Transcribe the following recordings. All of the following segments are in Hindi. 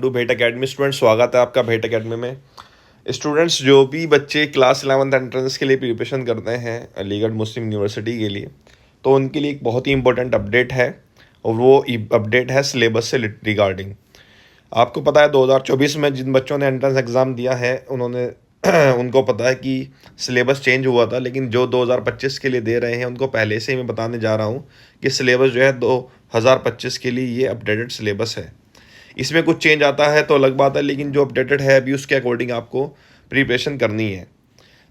भेट एकेडमी स्टूडेंट, स्वागत है आपका भेट एकेडमी में। स्टूडेंट्स, जो भी बच्चे क्लास 11th एंट्रेंस के लिए प्रिपरेशन करते हैं अलीगढ़ मुस्लिम यूनिवर्सिटी के लिए, तो उनके लिए एक बहुत ही इंपॉर्टेंट अपडेट है। और वो अपडेट है सिलेबस से रिगार्डिंग। आपको पता है 2024 में जिन बच्चों ने एंट्रेंस एग्ज़ाम दिया है उन्होंने उनको पता है कि सिलेबस चेंज हुआ था, लेकिन जो 2025 के लिए दे रहे हैं उनको पहले से ही मैं बताने जा रहा हूँ कि सिलेबस जो है 2025 के लिए ये अपडेटेड सिलेबस है। इसमें कुछ चेंज आता है तो अलग बात है, लेकिन जो अपडेटेड है अभी उसके अकॉर्डिंग आपको प्रिपरेशन करनी है।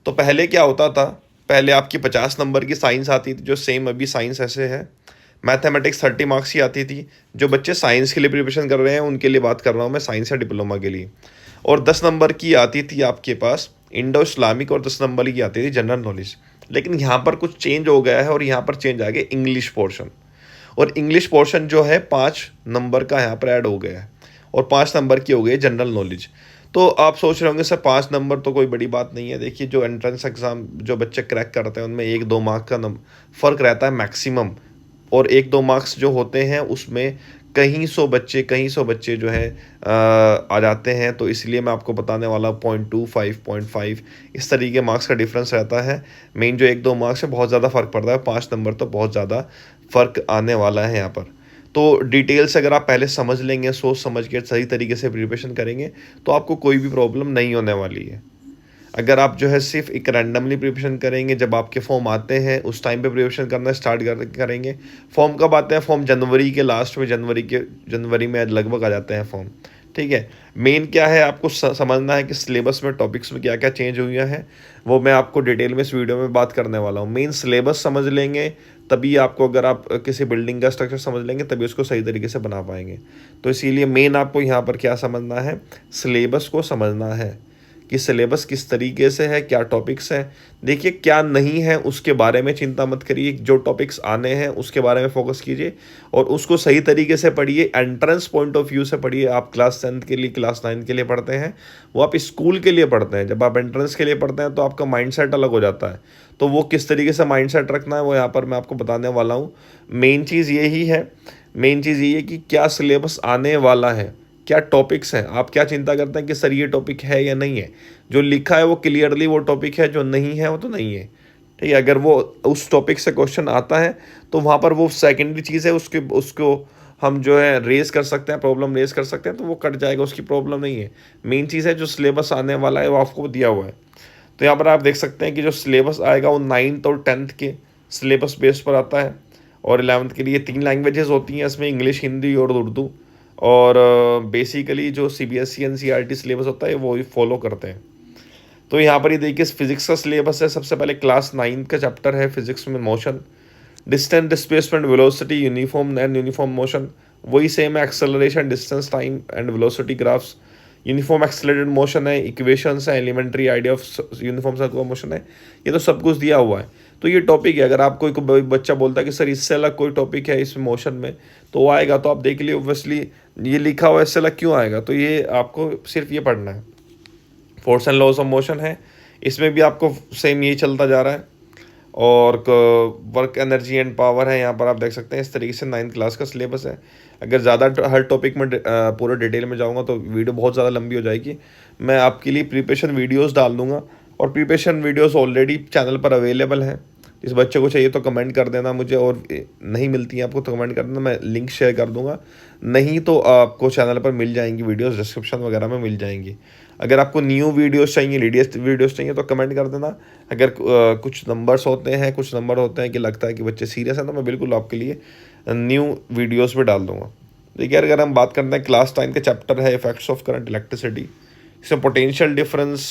तो पहले क्या होता था, पहले आपकी 50 नंबर की साइंस आती थी, जो सेम अभी साइंस ऐसे है। मैथमेटिक्स 30 मार्क्स की आती थी। जो बच्चे साइंस के लिए प्रिपरेशन कर रहे हैं उनके लिए बात कर रहा हूँ मैं, साइंस या डिप्लोमा के लिए। और 10 नंबर की आती थी आपके पास इंडो इस्लामिक, और 10 नंबर की आती थी जनरल नॉलेज। लेकिन यहाँ पर कुछ चेंज हो गया है और यहाँ पर चेंज आ गया इंग्लिश पोर्शन। और इंग्लिश पोर्शन जो है 5 नंबर का यहाँ पर ऐड हो गया है, और 5 नंबर की हो गई जनरल नॉलेज। तो आप सोच रहे होंगे सर 5 नंबर तो कोई बड़ी बात नहीं है। देखिए, जो एंट्रेंस एग्ज़ाम जो बच्चे क्रैक करते हैं उनमें 1-2 मार्क्स का फ़र्क रहता है मैक्सिमम। और 1-2 मार्क्स जो होते हैं उसमें कहीं सौ बच्चे जो है आ जाते हैं। तो इसलिए मैं आपको बताने वाला 0.25 0.5 इस तरीके के मार्क्स का डिफरेंस रहता है। मेन जो 1-2 मार्क्स है बहुत ज़्यादा फ़र्क पड़ता है, 5 नंबर तो बहुत ज़्यादा फ़र्क आने वाला है यहाँ पर। तो डिटेल से अगर आप पहले समझ लेंगे, सोच समझ के सही तरीके से प्रिपरेशन करेंगे, तो आपको कोई भी प्रॉब्लम नहीं होने वाली है। अगर आप जो है सिर्फ एक रैंडमली प्रिपरेशन करेंगे, जब आपके फॉर्म आते हैं उस टाइम पे प्रिपरेशन करना स्टार्ट करेंगे। फॉर्म कब आते हैं? फॉर्म जनवरी के लास्ट में, जनवरी में लगभग आ जाते हैं फॉर्म। ठीक है। मेन क्या है आपको समझना है कि सिलेबस में टॉपिक्स में क्या क्या चेंज हुआ है, वो मैं आपको डिटेल में इस वीडियो में बात करने वाला हूँ। मेन सिलेबस समझ लेंगे तभी आपको, अगर आप किसी बिल्डिंग का स्ट्रक्चर समझ लेंगे तभी उसको सही तरीके से बना पाएंगे। तो इसीलिए मेन आपको यहाँ पर क्या समझना है, सिलेबस को समझना है कि सिलेबस किस तरीके से है, क्या टॉपिक्स हैं। देखिए, क्या नहीं है उसके बारे में चिंता मत करिए, जो टॉपिक्स आने हैं उसके बारे में फोकस कीजिए और उसको सही तरीके से पढ़िए। एंट्रेंस पॉइंट ऑफ व्यू से पढ़िए। आप क्लास 10th के लिए, क्लास 9th के लिए पढ़ते हैं, वो आप स्कूल के लिए पढ़ते हैं। जब आप एंट्रेंस के लिए पढ़ते हैं तो आपका माइंडसेट अलग हो जाता है। तो वो किस तरीके से माइंडसेट रखना है वो यहाँ पर मैं आपको बताने वाला हूँ। मेन चीज़ यही है, मेन चीज़ ये है कि क्या सिलेबस आने वाला है, क्या टॉपिक्स हैं। आप क्या चिंता करते हैं कि सर ये टॉपिक है या नहीं है? जो लिखा है वो क्लियरली वो टॉपिक है, जो नहीं है वो तो नहीं है। ठीक है। अगर वो उस टॉपिक से क्वेश्चन आता है तो वहाँ पर वो सेकेंडरी चीज़ है, उसको हम जो है रेज़ कर सकते हैं, प्रॉब्लम रेज़ कर सकते हैं, तो वो कट जाएगा, उसकी प्रॉब्लम नहीं है। मेन चीज़ है जो सिलेबस आने वाला है वो आपको दिया हुआ है। तो यहाँ पर आप देख सकते हैं कि जो सिलेबस आएगा वो 9th और 10th के सिलेबस बेस पर आता है। और 11th के लिए 3 लैंग्वेजेस होती हैं इसमें, इंग्लिश, हिंदी और उर्दू। और बेसिकली जो CBSE NCERT सिलेबस होता है वो ही फॉलो करते हैं। तो यहाँ पर ये देखिए फिजिक्स का सिलेबस है। सबसे पहले क्लास 9th का चैप्टर है फिजिक्स में, motion, distance, displacement, velocity, uniform and uniform motion. वही सेम है, acceleration, distance, time and velocity graphs. Uniform accelerated motion है, इक्वेशंस है, elementary idea of uniform circular motion है। ये तो सब कुछ दिया हुआ है। तो ये टॉपिक है, अगर आपको कोई बच्चा बोलता है कि सर इससे अलग कोई टॉपिक है इस मोशन में, तो वो आएगा तो आप देख लिए ऑब्वियसली ये लिखा हुआ है, इससे अलग क्यों आएगा? तो ये आपको सिर्फ ये पढ़ना है। Force and loss of motion है, इसमें भी आपको सेम यही चलता जा रहा है। और वर्क, एनर्जी एंड पावर है। यहाँ पर आप देख सकते हैं इस तरीके से 9th क्लास का सिलेबस है। अगर ज़्यादा हर टॉपिक में पूरे डिटेल में जाऊँगा तो वीडियो बहुत ज़्यादा लंबी हो जाएगी। मैं आपके लिए प्रिपरेशन वीडियोस डाल दूँगा, और प्रिपरेशन वीडियोस ऑलरेडी चैनल पर अवेलेबल हैं। इस बच्चे को चाहिए तो कमेंट कर देना मुझे, और नहीं मिलती है आपको तो कमेंट कर देना, मैं लिंक शेयर कर दूँगा। नहीं तो आपको चैनल पर मिल जाएंगी वीडियोस, डिस्क्रिप्शन वगैरह में मिल जाएंगी। अगर आपको न्यू वीडियोस चाहिए, लेटेस्ट वीडियोस चाहिए तो कमेंट कर देना। अगर कुछ नंबर्स होते हैं, कुछ नंबर होते हैं कि लगता है कि बच्चे सीरियस हैं, तो मैं बिल्कुल आपके लिए न्यू वीडियोस भी डाल दूँगा। देखिए, अगर हम बात करते हैं क्लास 9 के चैप्टर है इफेक्ट्स ऑफ करंट इलेक्ट्रिसिटी। इसमें पोटेंशियल डिफरेंस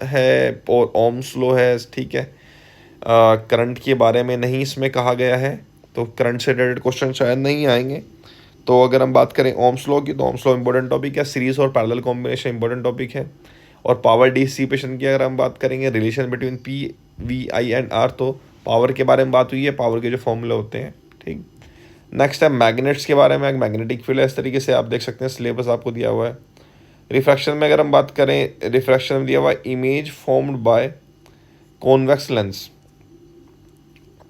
है और ओम्स लॉ है। ठीक है। करंट के बारे में नहीं इसमें कहा गया है, तो करंट से रिलेटेड क्वेश्चन शायद नहीं आएंगे। तो अगर हम बात करें ओम्स लॉ की, तो ओम्स लॉ इंपॉर्टेंट टॉपिक है। सीरीज और पैरेलल कॉम्बिनेशन इंपॉर्टेंट टॉपिक है। और पावर डिसिपेशन की अगर हम बात करेंगे, relation between PVI and R, तो पावर के बारे में बात हुई है, पावर के जो फॉर्मूले होते हैं। ठीक। नेक्स्ट है मैग्नेट्स के बारे में, मैग्नेटिक फील्ड है। इस तरीके से आप देख सकते हैं सिलेबस आपको दिया हुआ है। रिफ्रैक्शन में अगर हम बात करें, रिफ्रैक्शन में दिया हुआ है image formed by convex lens.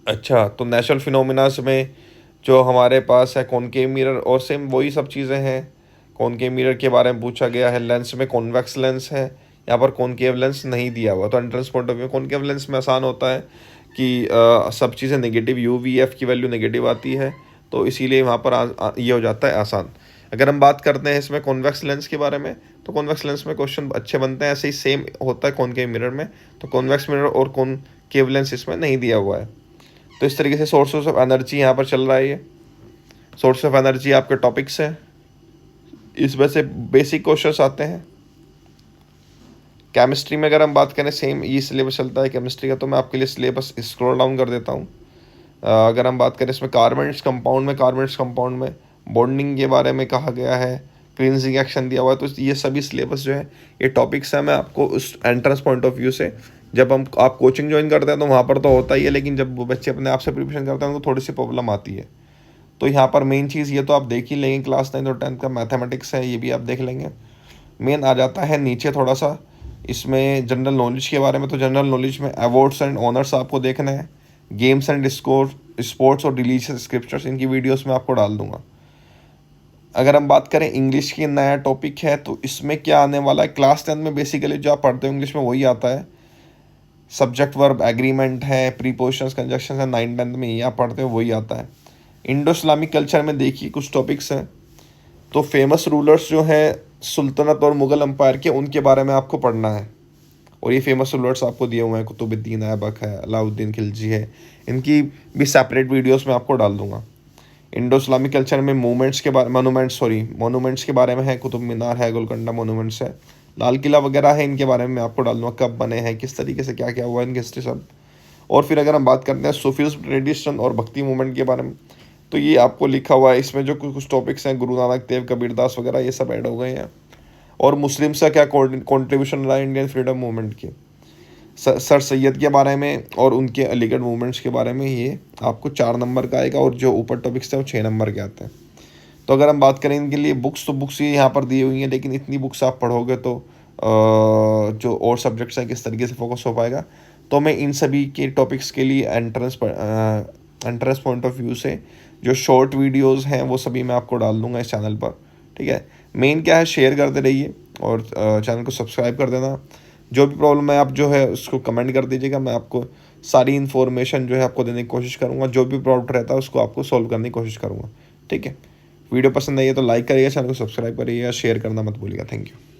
अच्छा, तो नेचुरल फिनोमिनास में जो हमारे पास है कॉनकेव मिरर, और सेम वही सब चीज़ें हैं कॉनकेव मिरर के बारे में पूछा गया है। लेंस में कॉन्वेक्स लेंस है, यहाँ पर कॉनकेव लेंस नहीं दिया हुआ। तो entrance point of view concave lens में आसान होता है कि सब चीज़ें नेगेटिव, यू वी एफ की वैल्यू नेगेटिव आती है, तो इसीलिए वहाँ पर ये हो जाता है आसान। अगर हम बात करते हैं इसमें कॉन्वेक्स लेंस के बारे में, तो कॉन्वेक्स लेंस में क्वेश्चन अच्छे बनते हैं। ऐसे ही सेम होता है कॉनकेव मिरर में, तो कॉन्वेक्स मिरर और कॉनकेव लेंस इसमें नहीं दिया हुआ है। तो इस तरीके से सोर्सेस ऑफ एनर्जी यहाँ पर चल रहा है। ये सोर्स ऑफ एनर्जी आपके टॉपिक्स हैं, इसमें से बेसिक क्वेश्चंस आते हैं। केमिस्ट्री में अगर हम बात करें, सेम ये सिलेबस चलता है केमिस्ट्री का, तो मैं आपके लिए सिलेबस स्क्रॉल डाउन कर देता हूँ। अगर हम बात करें इसमें कार्बन्स कंपाउंड में बॉन्डिंग के बारे में कहा गया है, क्लींजिंग एक्शन दिया हुआ है। तो ये सभी सिलेबस जो है, ये टॉपिक्स हैं। मैं आपको उस एंट्रेंस पॉइंट ऑफ व्यू से, जब आप कोचिंग ज्वाइन करते हैं तो वहाँ पर तो होता ही है, लेकिन जब वो बच्चे अपने आप से प्रिपरेशन करते हैं तो थोड़ी सी प्रॉब्लम आती है। तो यहाँ पर मेन चीज़ ये तो आप देख ही लेंगे, क्लास 9 और 10 का मैथमेटिक्स है, ये भी आप देख लेंगे। मेन आ जाता है नीचे थोड़ा सा इसमें जनरल नॉलेज के बारे में। तो जनरल नॉलेज में अवार्ड्स एंड ऑनर्स आपको देखना है, गेम्स एंड स्पोर्ट्स और रिलीजियस स्क्रिप्चर्स, इनकी वीडियोस में आपको डाल दूंगा। अगर हम बात करें इंग्लिश की, नया टॉपिक है, तो इसमें क्या आने वाला है, क्लास 10 में बेसिकली जो आप पढ़ते हो इंग्लिश में वही आता है। सब्जेक्ट वर्ब एग्रीमेंट है, प्रीपोजिशंस कंजक्शंस है, 9-10 में ये आप पढ़ते हो वही आता है। इंडो इस्लामिक कल्चर में देखिए कुछ टॉपिक्स हैं, तो फेमस रूलर्स जो हैं सुल्तनत और मुग़ल एम्पायर के, उनके बारे में आपको पढ़ना है। और ये फेमस रूलर्स आपको दिए हुए हैं, कुतुबुद्दीन ऐबक है, अलाउद्दीन खिलजी है, इनकी भी सेपरेट वीडियोस में आपको डाल दूंगा। इंडो इस्लामिक कल्चर में मोनूमेंट्स के बारे में है, कुतुब मीनार है, गोलकुंडा मोनूमेंट्स है, लाल किला वगैरह है, इनके बारे में मैं आपको डाल दूँगा, कब बने हैं, किस तरीके से क्या क्या हुआ इनकी हिस्ट्री सब। और फिर अगर हम बात करते हैं सूफीज़्म ट्रेडिशन और भक्ति मूवमेंट के बारे में, तो ये आपको लिखा हुआ है इसमें, जो कुछ टॉपिक्स हैं, गुरु नानक देव, कबीरदास वगैरह, ये सब ऐड हो गए हैं। और मुस्लिम्स का क्या कॉन्ट्रीब्यूशन रहा इंडियन फ्रीडम मूवमेंट के, सर सैयद के बारे में और उनके अलीगढ़ मूवमेंट्स के बारे में, ये आपको 4 नंबर का आएगा। और जो ऊपर टॉपिक्स थे वो 6 नंबर के आते हैं। तो अगर हम बात करें इनके लिए बुक्स, तो बुक्स ये यहाँ पर दी हुई हैं, लेकिन इतनी बुक्स आप पढ़ोगे तो जो और सब्जेक्ट्स हैं किस तरीके से फोकस हो पाएगा। तो मैं इन सभी के टॉपिक्स के लिए एंट्रेंस पॉइंट ऑफ व्यू से जो शॉर्ट वीडियोस हैं वो सभी मैं आपको डाल दूंगा इस चैनल पर, ठीक है। मेन क्या है, शेयर करते रहिए और चैनल को सब्सक्राइब कर देना। जो भी प्रॉब्लम है आप जो है उसको कमेंट कर दीजिएगा, मैं आपको सारी इन्फॉर्मेशन जो है आपको देने की कोशिश करूँगा। जो भी प्रॉब्लम रहता है उसको आपको सॉल्व करने की कोशिश करूँगा, ठीक है। वीडियो पसंद आई है तो लाइक करिएगा, चैनल को सब्सक्राइब करिएगा, शेयर करना मत भूलिएगा। Thank you.